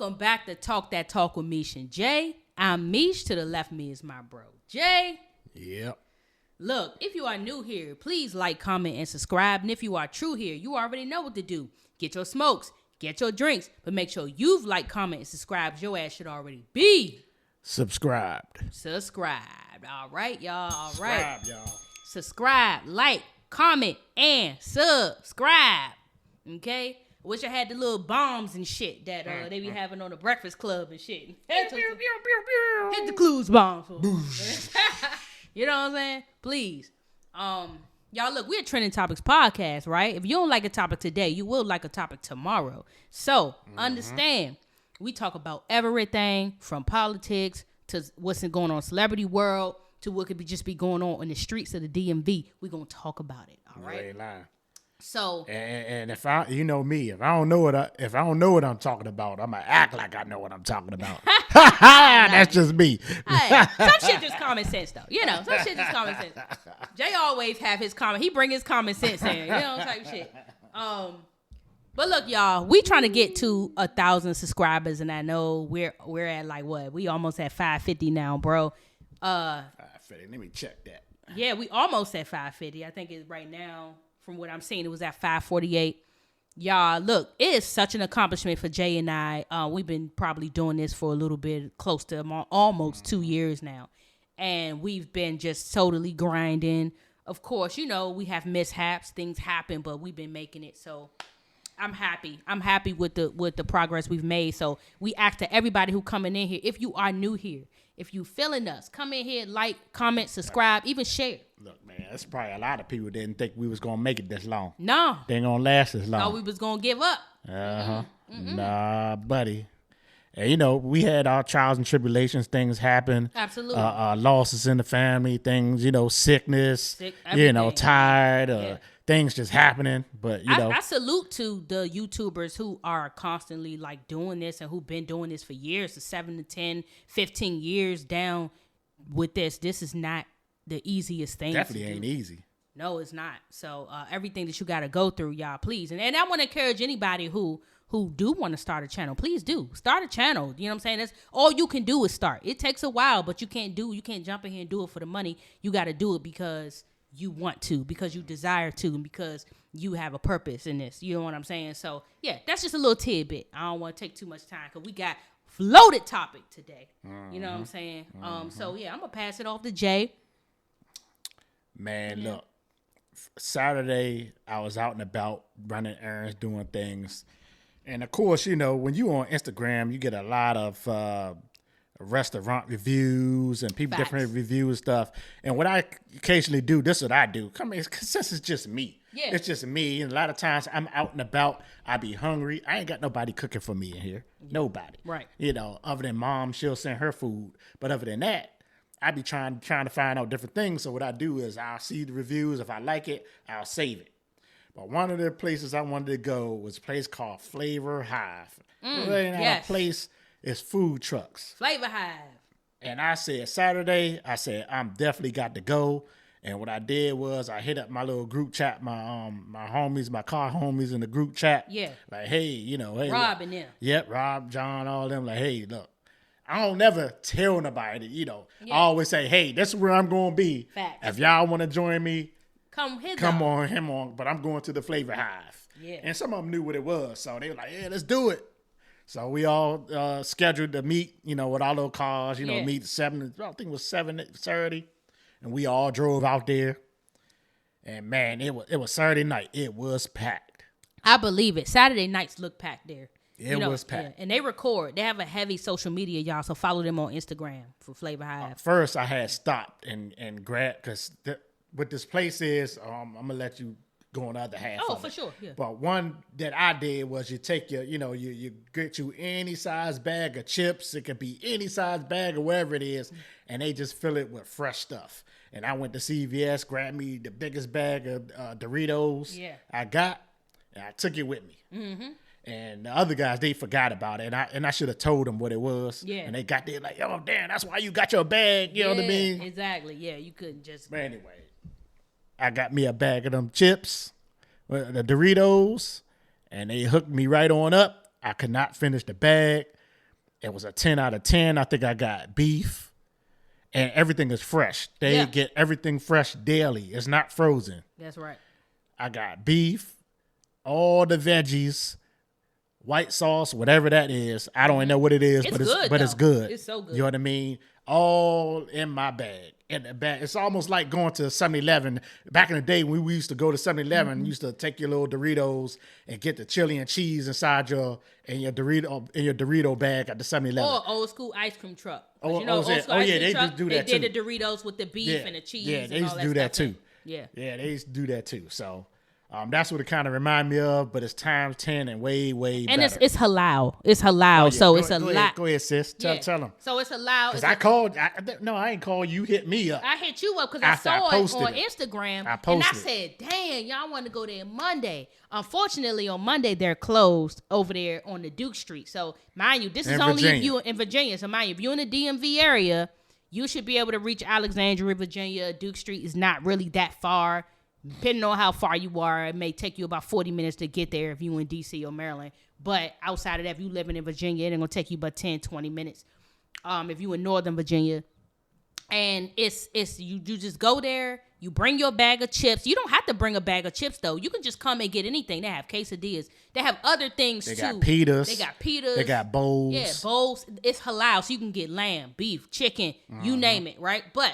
Welcome back to Talk That Talk with Meesh and Jay. I'm Meesh. To the left of me is my bro, Jay. Yep. Look, if you are new here, please like, comment, and subscribe. And if you are true here, you already know what to do. Get your smokes, get your drinks, but make sure you've liked, comment, and subscribed. Your ass should already be Subscribed. All right, y'all. All right. Subscribe, y'all. Subscribe, like, comment, and subscribe. Okay? Wish I had the little bombs and shit that they be having on the Breakfast Club and shit. Hit the clues bomb. You know what I'm saying? Please. Y'all, look, we're a Trending Topics podcast, right? If you don't like a topic today, you will like a topic tomorrow. So, understand, we talk about everything from politics to what's going on in celebrity world to what could just be going on in the streets of the DMV. We're going to talk about it, all right? Ain't lying. So and if I, you know me, if I don't know what I'm talking about, I'm gonna act like I know what I'm talking about. That's just me. Hey, some shit just common sense though. You know, some shit just common sense. Jay always have his he bring his common sense in, you know, type shit. But look, y'all, we trying to get to 1,000 subscribers, and I know we're at like what? We almost at 550 now, bro. 550. Let me check that. Yeah, we almost at 550. I think it's right now. From what I'm seeing, it was at 548. Y'all, look, it is such an accomplishment for Jay and I. We've been probably doing this for a little bit, close to almost 2 years now. And we've been just totally grinding. Of course, you know, we have mishaps. Things happen, but we've been making it. So I'm happy. I'm happy with the progress we've made. So we ask to everybody who coming in here, if you are new here, if you feeling us, come in here, like, comment, subscribe, even share. Look, man, that's probably a lot of people didn't think we was gonna make it this long. No. They ain't gonna last this long. Thought we was gonna give up. Nah, buddy. And, you know, we had our trials and tribulations. Things happen. Absolutely. Losses in the family. Things, you know, sickness. Everything. You know, tired. Things just happening. But, you know. I salute to the YouTubers who are constantly, like, doing this and who've been doing this for years. The 7 to 10, 15 years down with this. This is not the easiest thing. Definitely ain't easy. No, it's not. So everything that you got to go through, y'all, please. And I want to encourage anybody who do want to start a channel, please do. Start a channel. You know what I'm saying? That's all you can do is start. It takes a while, but you can't jump in here and do it for the money. You got to do it because you want to, because you desire to, and because you have a purpose in this. You know what I'm saying? So, yeah, that's just a little tidbit. I don't want to take too much time because we got loaded topic today. You know what I'm saying? So, yeah, I'm going to pass it off to Jay. Man, look, Saturday, I was out and about running errands, doing things. And, of course, you know, when you on Instagram, you get a lot of restaurant reviews and people different reviews stuff. And what I occasionally do, this is what I do. Since it's just me. Yeah. It's just me. And a lot of times I'm out and about. I be hungry. I ain't got nobody cooking for me in here. Nobody. Right. You know, other than mom, she'll send her food. But other than that, I be trying to find out different things. So what I do is I'll see the reviews. If I like it, I'll save it. But one of the places I wanted to go was a place called Flavor Hive. A place is food trucks. Flavor Hive. And I said Saturday, I'm definitely got to go. And what I did was I hit up my little group chat, my homies, my car homies in the group chat. Yeah. Like, hey, you know, hey. Rob and them. Yep, Rob, John, all them. Like, hey, look. I don't never tell nobody, you know. Yeah. I always say, hey, this is where I'm going to be. Facts. If y'all want to join me, come on. But I'm going to the Flavor Hive. Yeah. And some of them knew what it was. So they were like, yeah, let's do it. So we all scheduled to meet, you know, with our little cars, meet at 7:30. And we all drove out there. And, man, it was Saturday night. It was packed. I believe it. Saturday nights look packed there. It was packed. Yeah. And they record. They have a heavy social media, y'all. So follow them on Instagram for Flavor Hive. First, I had stopped and grabbed, because what this place is, I'm going to let you go on the other half. Oh, for sure. Yeah. But one that I did was you take you get you any size bag of chips. It could be any size bag or whatever it is. And they just fill it with fresh stuff. And I went to CVS, grabbed me the biggest bag of Doritos I got, and I took it with me. Mm-hmm. And the other guys, they forgot about it. And I should have told them what it was. Yeah. And they got there like, oh, damn, that's why you got your bag. You know what I mean? Exactly. Yeah, you couldn't just. But anyway, I got me a bag of them chips, the Doritos, and they hooked me right on up. I could not finish the bag. It was a 10 out of 10. I think I got beef, and everything is fresh. They get everything fresh daily. It's not frozen. That's right. I got beef, all the veggies, white sauce, whatever that is. I don't even know what it is, but it's good. It's so good. You know what I mean? All in my bag. In the bag. It's almost like going to 7-Eleven. Back in the day when we used to go to 7-Eleven, you used to take your little Doritos and get the chili and cheese inside your Dorito bag at the 7-Eleven. Or old school ice cream truck. They just do that too. They did the Doritos with the beef and the cheese. Yeah, they used to do that too. Yeah, they used to do that too. So that's what it kind of remind me of, but it's times 10 and way better. And it's halal. It's halal, so it's a lot. Go ahead, sis. Tell them. So it's halal. Because I ain't called you. Hit me up. I hit you up because I saw it on Instagram. And I said, "Dang, y'all want to go there Monday." Unfortunately, on Monday they're closed over there on the Duke Street. So mind you, this is only if you in Virginia. So mind you, if you're in the DMV area, you should be able to reach Alexandria, Virginia. Duke Street is not really that far. Depending on how far you are, it may take you about 40 minutes to get there if you in DC or Maryland. But outside of that, if you living in Virginia, it ain't gonna take you about 10, 20 minutes. If you in Northern Virginia, and it's you just go there, you bring your bag of chips. You don't have to bring a bag of chips though. You can just come and get anything. They have quesadillas. They have other things too. They got pitas. They got bowls. Yeah, bowls. It's halal, so you can get lamb, beef, chicken, you name it, right? But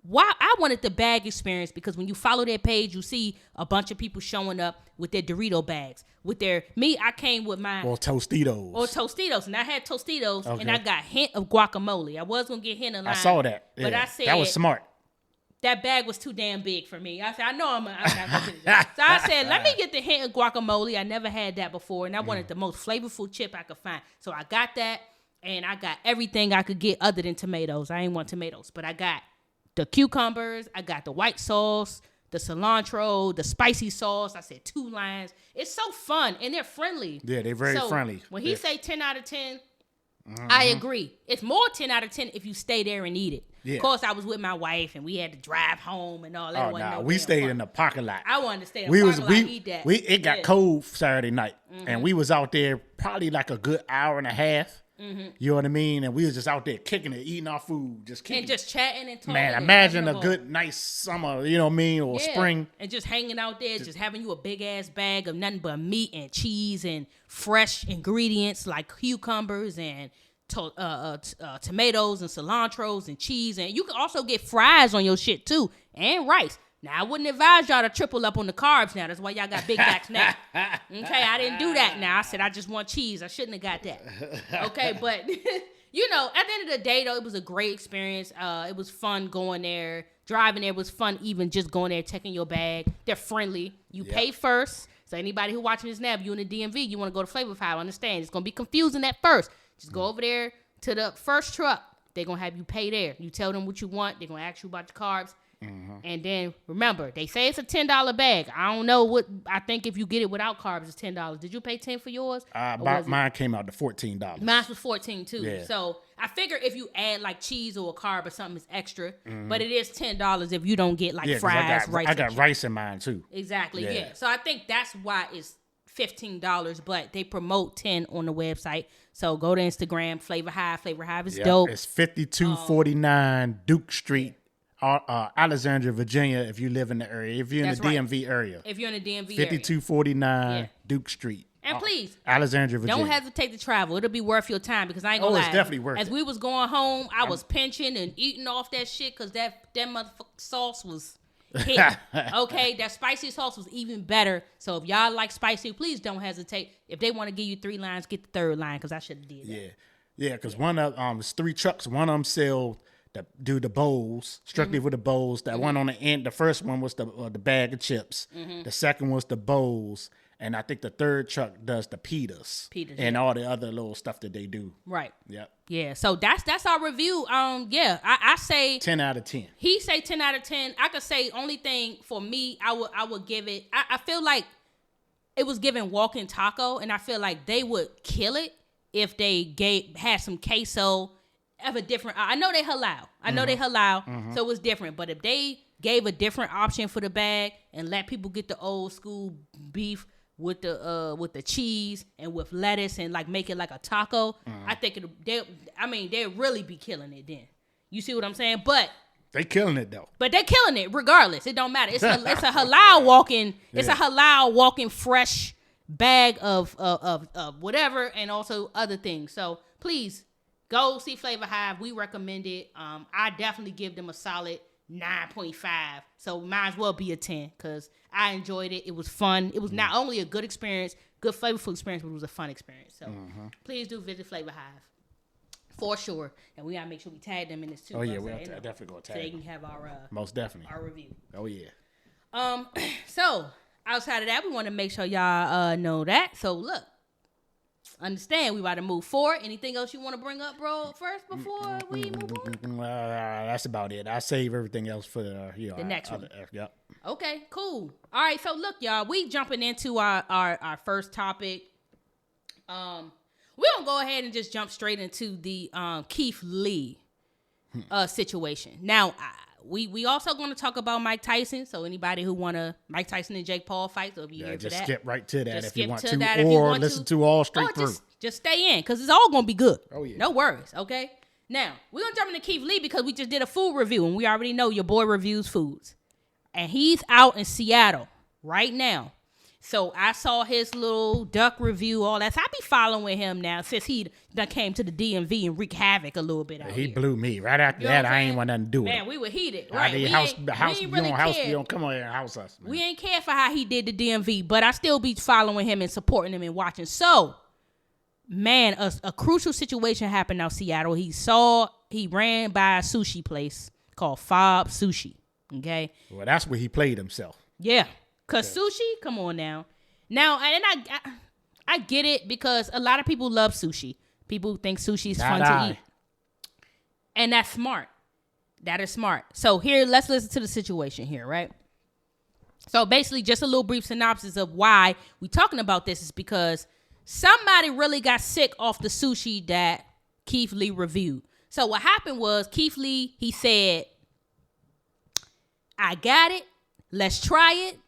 why I wanted the bag experience because when you follow their page, you see a bunch of people showing up with their Dorito bags. I came with my Tostitos. And I had Tostitos and I got hint of guacamole. I was gonna get hint of lime. I saw that. Yeah, but I said that was smart. That bag was too damn big for me. I said, I know I'm not gonna finish that. So I said, let me get the hint of guacamole. I never had that before, and I wanted the most flavorful chip I could find. So I got that, and I got everything I could get other than tomatoes. I ain't want tomatoes, but I got the cucumbers, I got the white sauce, the cilantro, the spicy sauce. I said 2 lines. It's so fun, and they're friendly. Yeah, they're very friendly. When he say 10 out of 10, I agree. It's more 10 out of 10 if you stay there and eat it. Yeah. Of course, I was with my wife, and we had to drive home and all that. We stayed in the parking lot. I wanted to stay in the parking lot and eat that. It got cold Saturday night, and we was out there probably like a good hour and a half. You know what I mean? And we was just out there kicking it, eating our food, just kicking and just chatting and talking. Man, imagine a good, nice summer, you know what I mean, or spring. And just hanging out there, just having you a big-ass bag of nothing but meat and cheese and fresh ingredients like cucumbers and tomatoes and cilantros and cheese. And you can also get fries on your shit, too, and rice. Now, I wouldn't advise y'all to triple up on the carbs now. That's why y'all got big backs now. Okay, I didn't do that now. I said I just want cheese. I shouldn't have got that. Okay, but, at the end of the day, though, it was a great experience. It was fun going there. Driving there was fun, even just going there, checking your bag. They're friendly. You pay first. So anybody who watching this now, if you in the DMV, you want to go to Flavor Five, understand. It's going to be confusing at first. Just go over there to the first truck. They're going to have you pay there. You tell them what you want. They're going to ask you about the carbs. And then remember, they say it's a $10 bag. I don't know what I think if you get it without carbs, it's $10. Did you pay $10 for yours? Mine came out to $14. Mine was $14 too. Yeah. So I figure if you add like cheese or a carb or something, it's extra. But it is $10 if you don't get like fries, rice. I got rice in mine too. Exactly. Yeah. So I think that's why it's $15, but they promote 10 on the website. So go to Instagram, Flavor Hive. Flavor Hive is dope. It's 5249 Duke Street. Alexandria, Virginia, if you live in the area. If you're in the DMV area. If you're in the DMV 5249 Duke Street. And please, Alexandria, Virginia. Don't hesitate to travel. It'll be worth your time because I ain't gonna lie. It's definitely worth it. As we was going home, I was pinching and eating off that shit because that motherfucking sauce was hitting. Okay, that spicy sauce was even better. So if y'all like spicy, please don't hesitate. If they want to give you 3 lines, get the 3rd line because I should have did that. Yeah, because one of it's 3 trucks. One of them sell do the bowls strictly with the bowls. That one on the end, the first one was the bag of chips. The second was the bowls, and I think the 3rd truck does the pitas and all the other little stuff that they do. Right. Yep. Yeah. So that's our review. I say 10 out of 10. He say 10 out of 10. I could say only thing for me, I would give it. I feel like it was given walk-in taco, and I feel like they would kill it if they had some queso. Of a different, I know they halal. So it was different. But if they gave a different option for the bag and let people get the old school beef with the cheese and with lettuce and like make it like a taco, I think they'll really be killing it then. You see what I'm saying? But they killing it though. But they're killing it regardless. It don't matter. It's a halal walking. It's a halal walking fresh bag of whatever and also other things. So please go see Flavor Hive. We recommend it. I definitely give them a solid 9.5. So might as well be a 10 because I enjoyed it. It was fun. It was not only a good experience, good flavorful experience, but it was a fun experience. So please do visit Flavor Hive. For sure. And we gotta make sure we tag them in this too. Oh yeah, we're definitely gonna tag so they can have our most definitely our review. Oh yeah. So outside of that, we want to make sure y'all know that. So look, understand we about to move forward. Anything else you want to bring up, bro, first before we move on? That's about it. I save everything else for the next one. Yep. Okay, cool. All right, so look, y'all, we jumping into our first topic. We're going to go ahead and just jump straight into the Keith Lee situation. Now, we also going to talk about Mike Tyson. So anybody who want to Mike Tyson and Jake Paul fight, so if you're here for that. Just skip right to that if you want to, or listen to all straight through. Just stay in because it's all going to be good. Oh, yeah. No worries, okay? Now, we're going to jump into Keith Lee because we just did a food review, and we already know your boy reviews foods. And he's out in Seattle right now. So I saw his little duck review, all that. So I be following him now since he done came to the DMV and wreaked havoc a little bit out He here. blew me. Right after that, I ain't want nothing to do with it. Man, we were heated. Right. You don't come over here and house us, man. We ain't care for how he did the DMV, but I still be following him and supporting him and watching. So, man, a crucial situation happened out Seattle. He ran by a sushi place called Fob Sushi. Okay. Well, that's where he played himself. Yeah. Cause sushi, come on now. Now, and I get it because a lot of people love sushi. People think sushi is fun to eat. And that's smart. That is smart. So here, let's listen to the situation here, right? So basically, just a little brief synopsis of why we talking about this is because somebody really got sick off the sushi that Keith Lee reviewed. So what happened was Keith Lee, he said, I got it. Let's try it.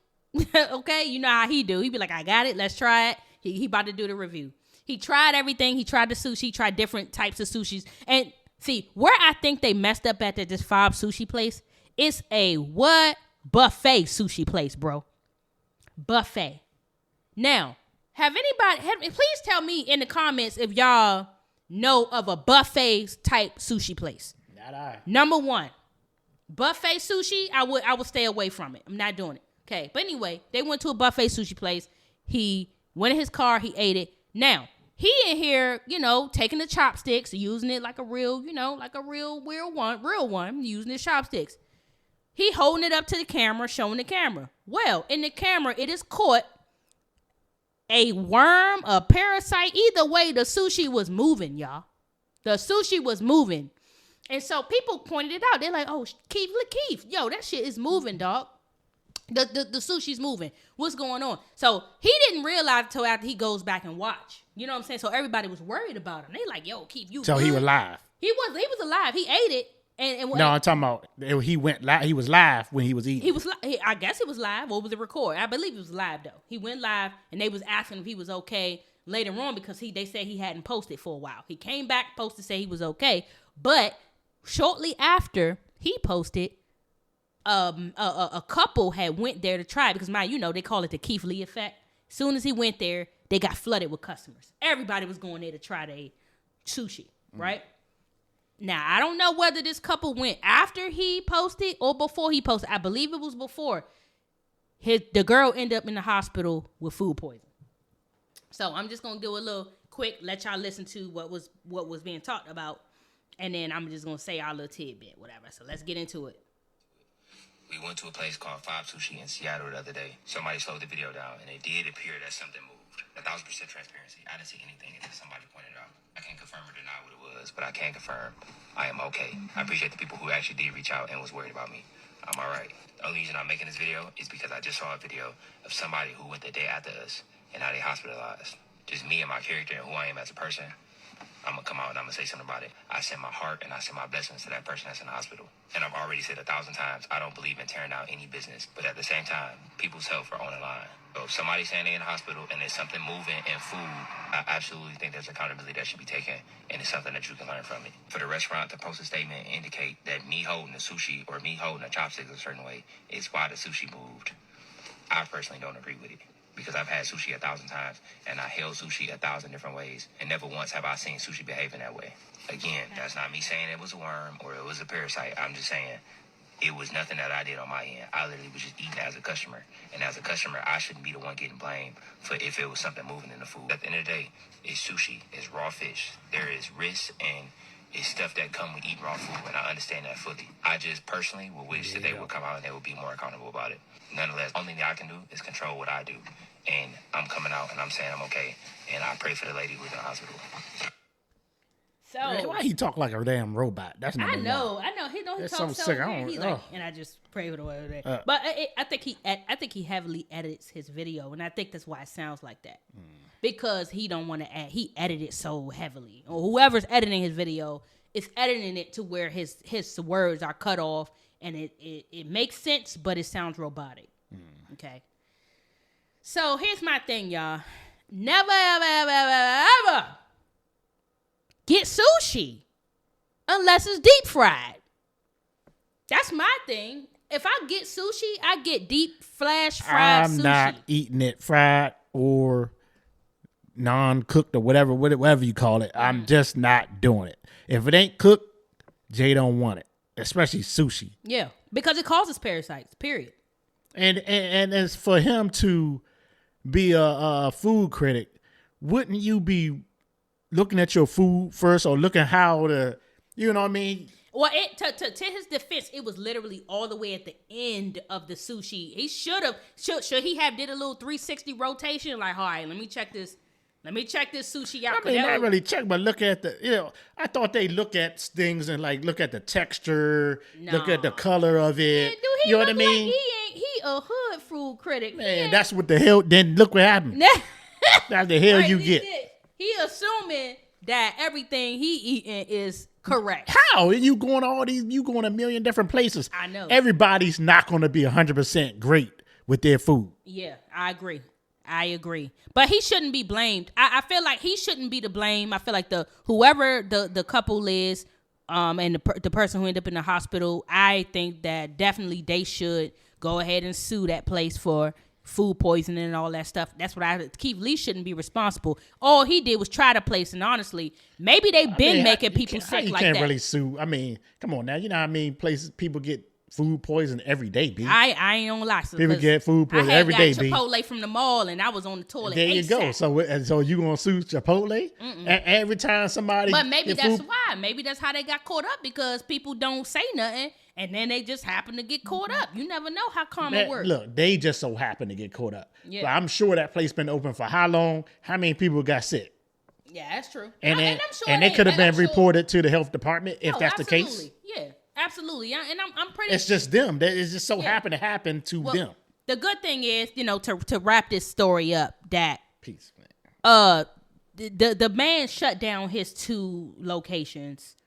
Okay, you know how he do. He be like, I got it. Let's try it. He about to do the review. He tried everything. He tried the sushi. Tried different types of sushis. And see, where I think they messed up at this Fob Sushi place, it's a what? Buffet sushi place, bro. Buffet. Now, please tell me in the comments if y'all know of a buffet type sushi place. Not I. Number one, buffet sushi, I would stay away from it. I'm not doing it. Okay, but anyway, they went to a buffet sushi place. He went in his car. He ate it. Now, he in here, taking the chopsticks, using it like a real, real one, using his chopsticks. He holding it up to the camera, showing the camera. Well, in the camera, it is caught a worm, a parasite. Either way, the sushi was moving, y'all. The sushi was moving. And so people pointed it out. They're like, oh, Keith, yo, that shit is moving, dog. The sushi's moving. What's going on? So he didn't realize until after he goes back and watch. You know what I'm saying? So everybody was worried about him. They like, yo, Keith, you So good? he was live. He was alive. He ate it. And no, I'm talking about he went live. He was live when he was eating. I guess it was live, or was it record? I believe it was live though. He went live, and they was asking if he was okay later on because they said he hadn't posted for a while. He came back, posted, say he was okay, but shortly after he posted, a couple had went there to try it because they call it the Keith Lee effect. As soon as he went there, they got flooded with customers. Everybody was going there to try the sushi, right? Now, I don't know whether this couple went after he posted or before he posted. I believe it was before. The girl ended up in the hospital with food poisoning. So I'm just gonna do a little quick, let y'all listen to what was being talked about, and then I'm just gonna say our little tidbit, whatever. So let's get into it. We went to a place called Fob Sushi in Seattle the other day. Somebody slowed the video down, and it did appear that something moved. 1,000% transparency. I didn't see anything until somebody pointed it out. I can't confirm or deny what it was, but I can confirm I am okay. I appreciate the people who actually did reach out and was worried about me. I'm all right. The only reason I'm making this video is because I just saw a video of somebody who went the day after us and now they hospitalized. Just me and my character and who I am as a person. I'm going to come out and I'm going to say something about it. I send my heart and I send my blessings to that person that's in the hospital. And I've already said 1,000 times, I don't believe in tearing out any business. But at the same time, people's health are on the line. So if somebody's saying they're in the hospital and there's something moving in food, I absolutely think there's accountability that should be taken, and it's something that you can learn from it. For the restaurant to post a statement and indicate that me holding the sushi or me holding the chopsticks a certain way is why the sushi moved, I personally don't agree with it. Because I've had sushi 1,000 times, and I held sushi 1,000 different ways, and never once have I seen sushi behaving that way. Again, that's not me saying it was a worm or it was a parasite. I'm just saying it was nothing that I did on my end. I literally was just eating as a customer. And as a customer, I shouldn't be the one getting blamed for if it was something moving in the food. At the end of the day, it's sushi. It's raw fish. There is risks and it's stuff that come with eating raw food, and I understand that fully. I just personally would wish that they would come out and they would be more accountable about it. Nonetheless, only thing I can do is control what I do. And I'm coming out and I'm saying I'm okay. And I pray for the lady who's in the hospital. So why he talk like a damn robot? That's number one. I know. He That's talks so sick. weird. He and I just pray for the way. But I think he heavily edits his video, and I think that's why it sounds like that. Because he don't want to add. He edited so heavily, or whoever's editing his video is editing it to where his words are cut off, and it makes sense, but it sounds robotic. Okay. So here's my thing, y'all. Never, ever, ever, ever, ever get sushi unless it's deep fried. That's my thing. If I get sushi, I get deep fried sushi. I'm not eating it fried or non-cooked or whatever you call it. I'm just not doing it. If it ain't cooked, Jay don't want it, especially sushi. Yeah, because it causes parasites, period. And as for him to be a food critic, wouldn't you be looking at your food first or looking how to, you know what I mean? Well, to his defense, it was literally all the way at the end of the sushi. He should he have did a little 360 rotation? Like, all right, let me check this sushi out. I mean, not really check, but look at I thought they look at things and like look at the texture, look at the color of it. Man, you know what I mean? Like he a hood food critic. Man, that's what the hell. Then look what happened. That's the hell you get. He assuming that everything he eating is correct. How? You going a million different places. I know. Everybody's not going to be 100% great with their food. Yeah, I agree. But he shouldn't be blamed. I feel like he shouldn't be to blame. I feel like whoever the couple is, and the person who ended up in the hospital, I think that definitely they should go ahead and sue that place for food poisoning and all that stuff. That's what Keith Lee shouldn't be responsible. All he did was try the place, and honestly, maybe they've been making people sick like that. You can't really sue. I mean, come on now. You know how I mean? Places people get food poison every day, B. I ain't gonna lie. People get food poison every day, B. I got Chipotle from the mall, and I was on the toilet. There you go. So you gonna sue Chipotle? Every time somebody. But maybe that's why. Maybe that's how they got caught up, because people don't say nothing, and then they just happen to get caught up. You never know how karma works. Look, they just so happen to get caught up. Yeah. But I'm sure that place been open for how long? How many people got sick? Yeah, that's true. And they could have been reported to the health department if that's the case. Yeah. Absolutely, and I'm pretty. It's just them. It's just so happen to happen to them. The good thing is, to wrap this story up, that peace, man. The man shut down his 2 locations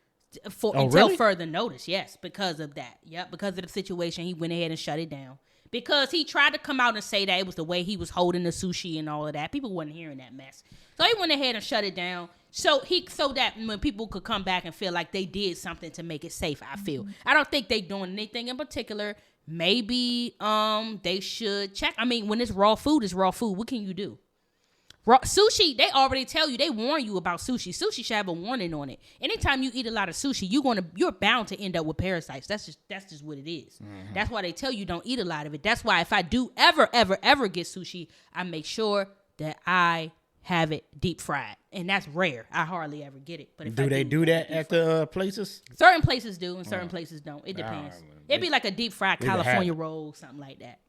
until further notice. Yes, because of that. Yep, because of the situation, he went ahead and shut it down. Because he tried to come out and say that it was the way he was holding the sushi and all of that. People wasn't hearing that mess, so he went ahead and shut it down. So that when people could come back and feel like they did something to make it safe. I don't think they doing anything in particular. Maybe they should check. I mean, when it's raw food, it's raw food. What can you do? Raw sushi, they already tell you, they warn you about sushi. Sushi should have a warning on it. Anytime you eat a lot of sushi, you're bound to end up with parasites. That's just what it is. Mm-hmm. That's why they tell you don't eat a lot of it. That's why if I do ever get sushi, I make sure that I have it deep fried, and that's rare. I hardly ever get it. But if do they do that at the places? Certain places do, and certain places don't. It depends. It'd be like a deep fried California roll, something like that.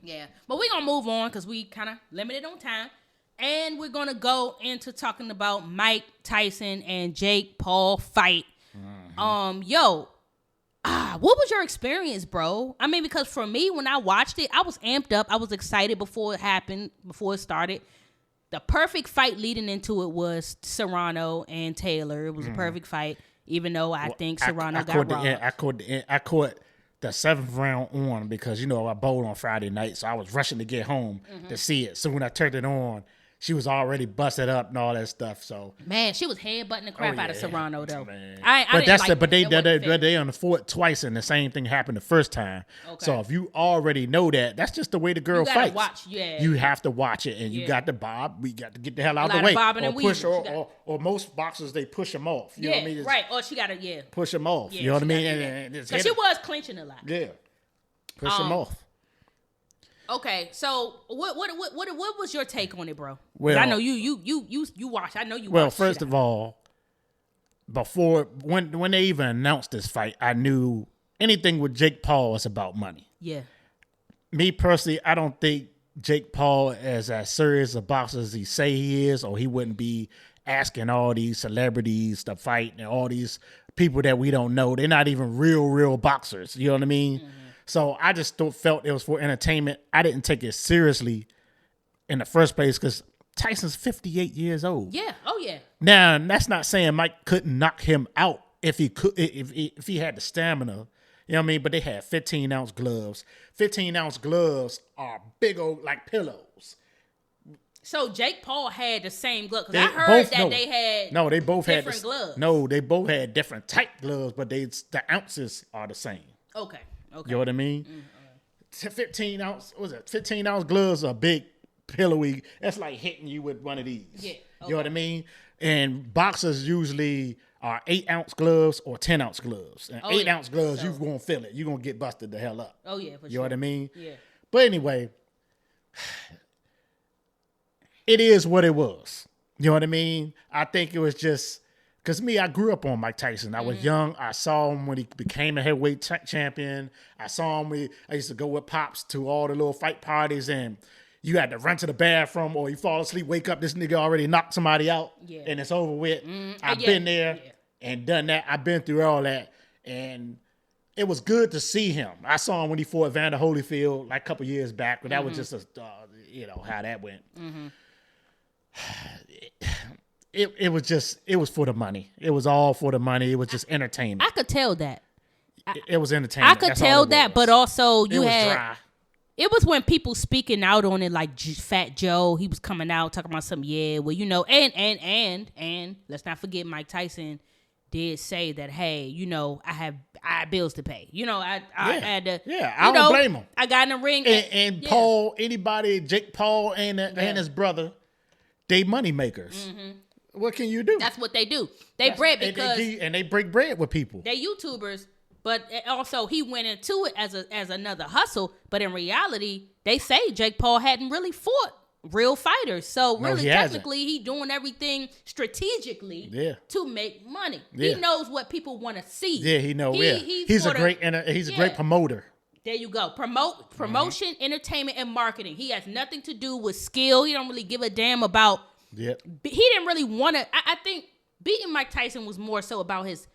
Yeah, but we're gonna move on because we kind of limited on time, and we're gonna go into talking about Mike Tyson and Jake Paul fight. Mm-hmm. What was your experience, bro? I mean, because for me, when I watched it, I was amped up. I was excited before it happened, before it started. the perfect fight leading into it was Serrano and Taylor. It was a perfect fight, even though I think Serrano got robbed. I caught the 7th round on because, I bowled on Friday night, so I was rushing to get home to see it. So when I turned it on, she was already busted up and all that stuff. So man, she was headbutting the crap out of Serrano though. Man. But they on the fort twice, and the same thing happened the first time. Okay. So if you already know that, that's just the way the girl fights. You have to watch it, and you got to bob. We got to get the hell out of the way. Or push, or most boxers they push them off. You know what I mean? Right. Or she got to push them off. You know what I mean? Because she was clinching a lot. Yeah, push them off. Okay, so what was your take on it, bro? Well, I know you watched. I know you. Well, first of all, before when they even announced this fight, I knew anything with Jake Paul is about money. Yeah. Me personally, I don't think Jake Paul is as serious a boxer as he say he is, or he wouldn't be asking all these celebrities to fight and all these people that we don't know. They're not even real boxers. You know what I mean? Mm-hmm. So I just felt it was for entertainment. I didn't take it seriously in the first place because Tyson's 58 years old. Yeah. Oh yeah. Now that's not saying Mike couldn't knock him out if he could, if he had the stamina. You know what I mean? But they had 15-ounce gloves. 15-ounce gloves are big old like pillows. So Jake Paul had the same glove because I heard they had they both had different gloves. No, they both had different type gloves, but the ounces are the same. Okay. You know what I mean? 15-ounce, what was it? 15-ounce gloves are big, pillowy. That's like hitting you with one of these. Yeah. Okay. You know what I mean? And boxers usually are 8-ounce gloves or 10-ounce gloves. And 8-ounce gloves, you're going to feel it. You're going to get busted the hell up. Oh, yeah, for sure. You know what I mean? Yeah. But anyway, it is what it was. You know what I mean? I think it was just... Because I grew up on Mike Tyson. I was young. I saw him when he became a heavyweight champion. I saw him I used to go with Pops to all the little fight parties, and you had to run to the bathroom or you fall asleep, wake up, this nigga already knocked somebody out, and it's over with. I've been there and done that. I've been through all that, and it was good to see him. I saw him when he fought Evander Holyfield like a couple years back, but that was just, how that went. It was for the money. It was all for the money. It was just entertainment. I could tell that. It was entertainment. I could tell that, but also it was dry. It was when people speaking out on it, like Fat Joe, he was coming out talking about something. Yeah, well, and let's not forget Mike Tyson did say that. Hey, I have bills to pay. I had to. Yeah, I don't blame him. I got in the ring, and Paul, Jake Paul, and his brother, they money makers. Mm-hmm. What can you do? That's what they do. They bread because and they break bread with people. They YouTubers, but also he went into it as another hustle. But in reality, they say Jake Paul hadn't really fought real fighters. So really, technically, he doing everything strategically to make money. Yeah. He knows what people want to see. Yeah, he knows. He's a great promoter. There you go. Promotion, entertainment, and marketing. He has nothing to do with skill. He don't really give a damn about. Yep. He didn't really want to. I think beating Mike Tyson was more so about his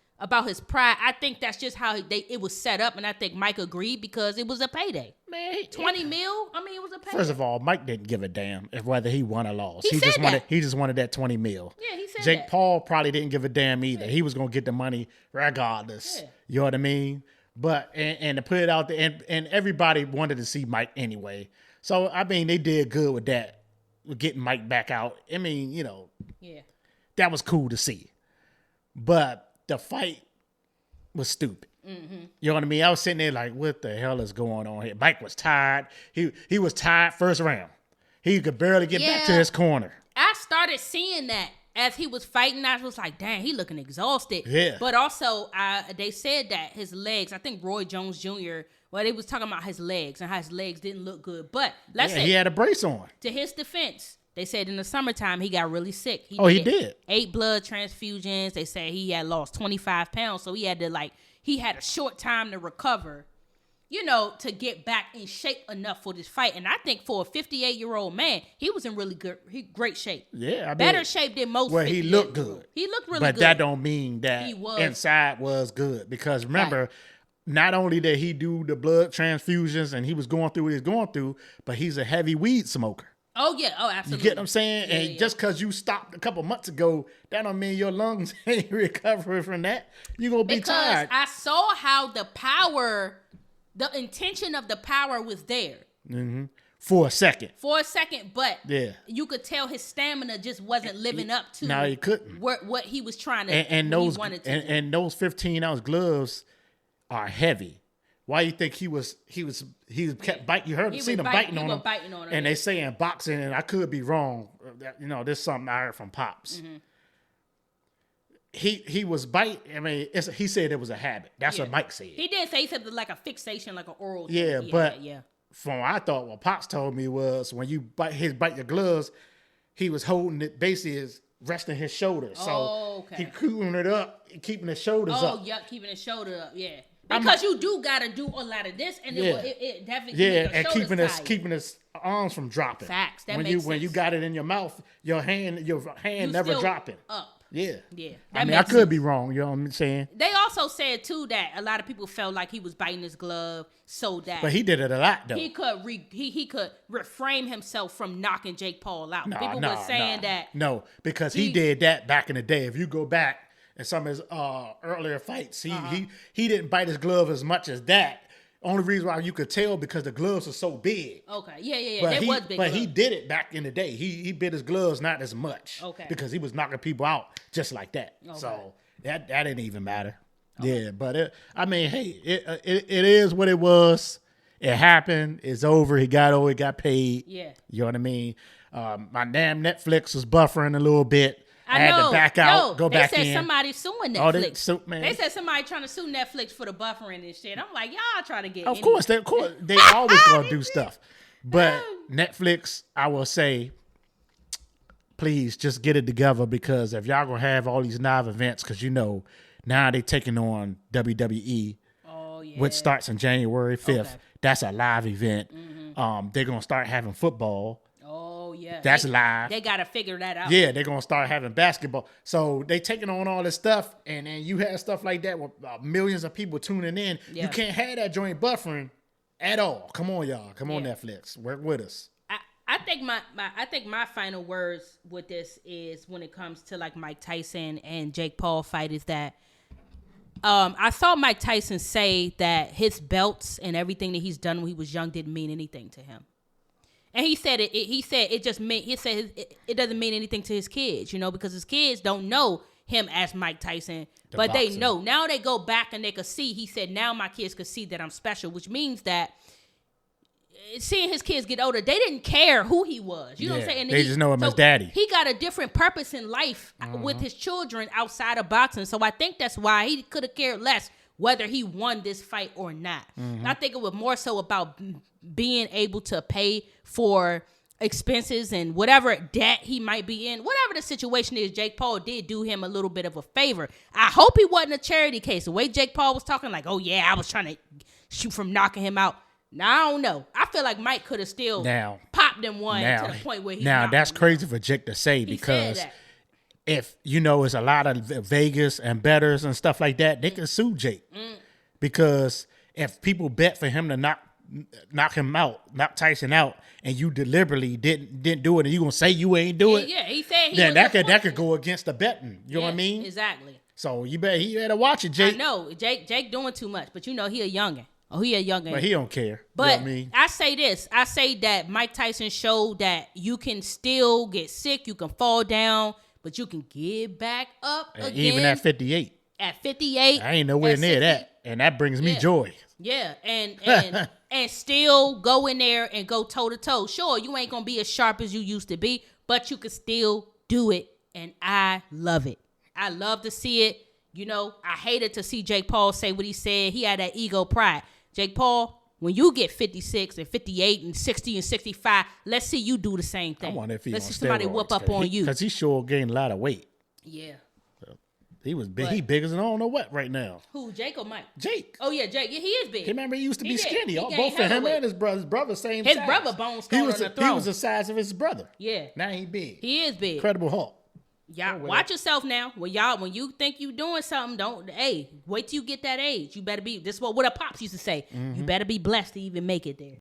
pride. I think that's just how it was set up, and I think Mike agreed because it was a payday. Man, 20 mil. I mean, it was a payday. First of all, Mike didn't give a damn if whether he won or lost. He just wanted that 20 mil. Yeah, he said Jake that. Paul probably didn't give a damn either. Yeah. He was gonna get the money regardless. Yeah. You know what I mean? But and to put it out there, and everybody wanted to see Mike anyway. So I mean, they did good with that. Getting Mike back out. I mean, that was cool to see. But the fight was stupid. Mm-hmm. You know what I mean? I was sitting there like, what the hell is going on here? Mike was tired. He was tired first round. He could barely get back to his corner. I started seeing that as he was fighting. I was like, dang, he looking exhausted. Yeah. But also, they said that his legs, I think Roy Jones Jr., they was talking about his legs and how his legs didn't look good. But let's say he had a brace on. To his defense, they said in the summertime he got really sick. He did. 8 blood transfusions. They said he had lost 25 pounds, so he had a short time to recover, to get back in shape enough for this fight. And I think for a 58-year-old man, he was in really great shape. Yeah, better shape than most. Well, he looked good. He looked really good. But that don't mean that inside was good because remember. Right. Not only did he do the blood transfusions and he was going through what he was going through, but he's a heavy weed smoker. Oh, yeah. Oh, You absolutely. get what I'm saying? Yeah, And yeah. just because you stopped a couple months ago, that don't mean your lungs ain't recovering from that. You're going to be Because tired. I saw how the intention of the power was there. For a second. But Yeah. you could tell his stamina just wasn't living up to No, he couldn't. what he was trying to And what those he wanted to do. and those 15-ounce gloves are heavy. Why you think he kept biting? You heard He seen was him biting on was him. biting on him, And yeah. they say in boxing, and I could be wrong. There's something I heard from Pops. Mm-hmm. He was biting. I mean, he said it was a habit. That's what Mike said. He did say he said like a fixation, like an oral. Yeah, thing. He but had, yeah. from what I thought, what Pops told me was when you bite your gloves, he was holding it basically is resting his shoulders. So he cooling it up, keeping his shoulders up. Oh, yeah, keeping his shoulder up, yeah. Because you do gotta do a lot of this, and it definitely and keeping his arms from dropping. Facts. That when makes when you sense. got it in your mouth, your hand never still dropping. Up. Yeah. Yeah. I mean, I makes could sense. be wrong. You know what I'm saying? They also said too that a lot of people felt like he was biting his glove so that But he did it a lot though. he could he could refrain himself from knocking Jake Paul out. People were saying that No, because he did that back in the day. If you go back in some of his earlier fights, he didn't bite his glove as much as that. Only reason why you could tell because the gloves are so big. okay, yeah, But that he, was big. but he glove. did it back in the day. He bit his gloves not as much. Okay. Because he was knocking people out just like that. Okay. So that didn't even matter. Okay. Yeah, but it is what it was. It happened. It's over. He got over. He got paid. Yeah. You know what I mean? My damn Netflix was buffering a little bit. I know. had to back out, go back in. They said somebody suing Netflix. Oh, they said somebody trying to sue Netflix for the buffering and shit. I'm like, y'all trying to get Of course, they always gonna do stuff. But Netflix, I will say, please just get it together because if y'all gonna have all these live events, because now they taking on WWE, which starts on January 5th. Okay. That's a live event. They're gonna start having football. Oh yeah, That's live. They gotta figure that out. Yeah, they're gonna start having basketball. So they taking on all this stuff, and then you have stuff like that with millions of people tuning in. Yeah. You can't have that joint buffering at all. Come on, y'all. Come on, Yeah. Netflix. Work with us. I think my final words with this is when it comes to like Mike Tyson and Jake Paul fight is that I saw Mike Tyson say that his belts and everything that he's done when he was young didn't mean anything to him. And he said it doesn't mean anything to his kids, because his kids don't know him as Mike Tyson, but boxer. they know. Now they go back and they could see, he said, now my kids could see that I'm special, which means that seeing his kids get older, they didn't care who he was. You know what I'm saying? And they just know him as daddy. He got a different purpose in life with his children outside of boxing. So I think that's why he could have cared less whether he won this fight or not. I think it was more so about being able to pay for expenses and whatever debt he might be in. Whatever the situation is, Jake Paul did do him a little bit of a favor. I hope he wasn't a charity case. The way Jake Paul was talking, like, oh yeah, I was trying to shoot from knocking him out. Now, I don't know. I feel like Mike could have still popped him one to the point where he knocked that's him crazy for Jake to say because if it's a lot of Vegas and bettors and stuff like that, they can sue Jake because if people bet for him to knock Tyson out, and you deliberately didn't do it, and you gonna say you ain't do it? Yeah, he said he then was that could go against the betting. You know what I mean? Exactly. So you better watch it, Jake. I know Jake doing too much, but he a youngin'. Oh, he a youngin'. But he don't care. But you know what I mean? I say this. I say that Mike Tyson showed that you can still get sick, you can fall down, but you can get back up And again. even at 58. At 58. I ain't nowhere near 60, that. And that brings me joy. Yeah, and still go in there and go toe to toe. Sure, you ain't gonna be as sharp as you used to be, but you can still do it, and I love it. I love to see it. I hated to see Jake Paul say what he said. He had that ego pride. Jake Paul, when you get 56 and 58 and 60 and 65, let's see you do the same thing. I wonder if let's see somebody whoop up on you. Because he sure gained a lot of weight. Yeah. He was big. He big as I don't know what right now. Who, Jake or Mike? Jake. Oh, yeah, Jake. Yeah, he is big. Remember, he used to be skinny. He gained Both for hella him weight. and his brother. His brother, same His size. brother Bone Skull on the throne. He was the size of his brother. Yeah. Now he big. He is big. Incredible Hulk. Y'all watch yourself now. When you think you doing something, wait till you get that age. You better be. This is what a pops used to say. You better be blessed to even make it there.